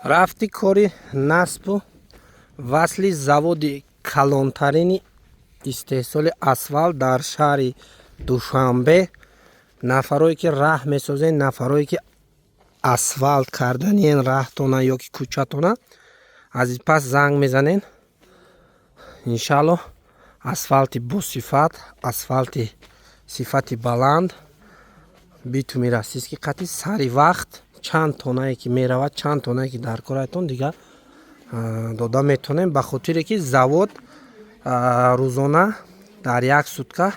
рафти кори насбу васли заводи калонтарини истеҳсоли асфалт дар шаҳри Душанбе. нафарое ки раҳ месозед, нафарое ки асфалт карданиян раҳтона ё ки кӯчатона, аз ин пас занг мезанед. иншааллоҳ асфалти босифат, асфалти сифати баланд битуми расист ки қатъи сари вақт чанд тонае ки меравад, чанд тонае ки дар корайтон дига дода метонем, ба хотире ки завод рӯзона дар як сутка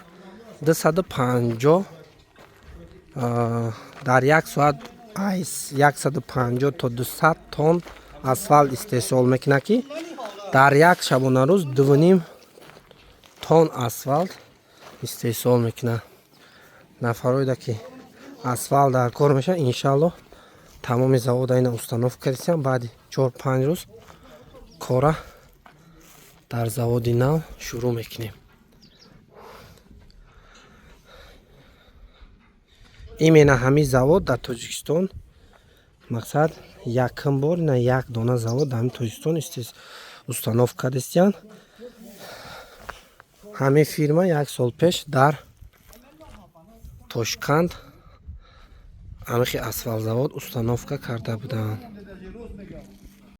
250 дар як соат 150 то 200 тонн асфалт истеҳсол мекунад, ки дар як шабонарӯз 2.5 тонн асфалт истеҳсол мекунад. нафароида ки асфалт дар кор мешавад, иншааллоҳ тамоми завода ина установка кардем. баъди 4-5 рӯз кора дар заводи нав шурӯъ мекунем. имена ҳамин завод дар Тоҷикистон, мақсад якм бор на як дона завод дар ҳамин Тоҷикистон установка кардестиянд. ҳамин фирма як сол пеш дар Тошканд амихи асфалтзавод установка карда буданд.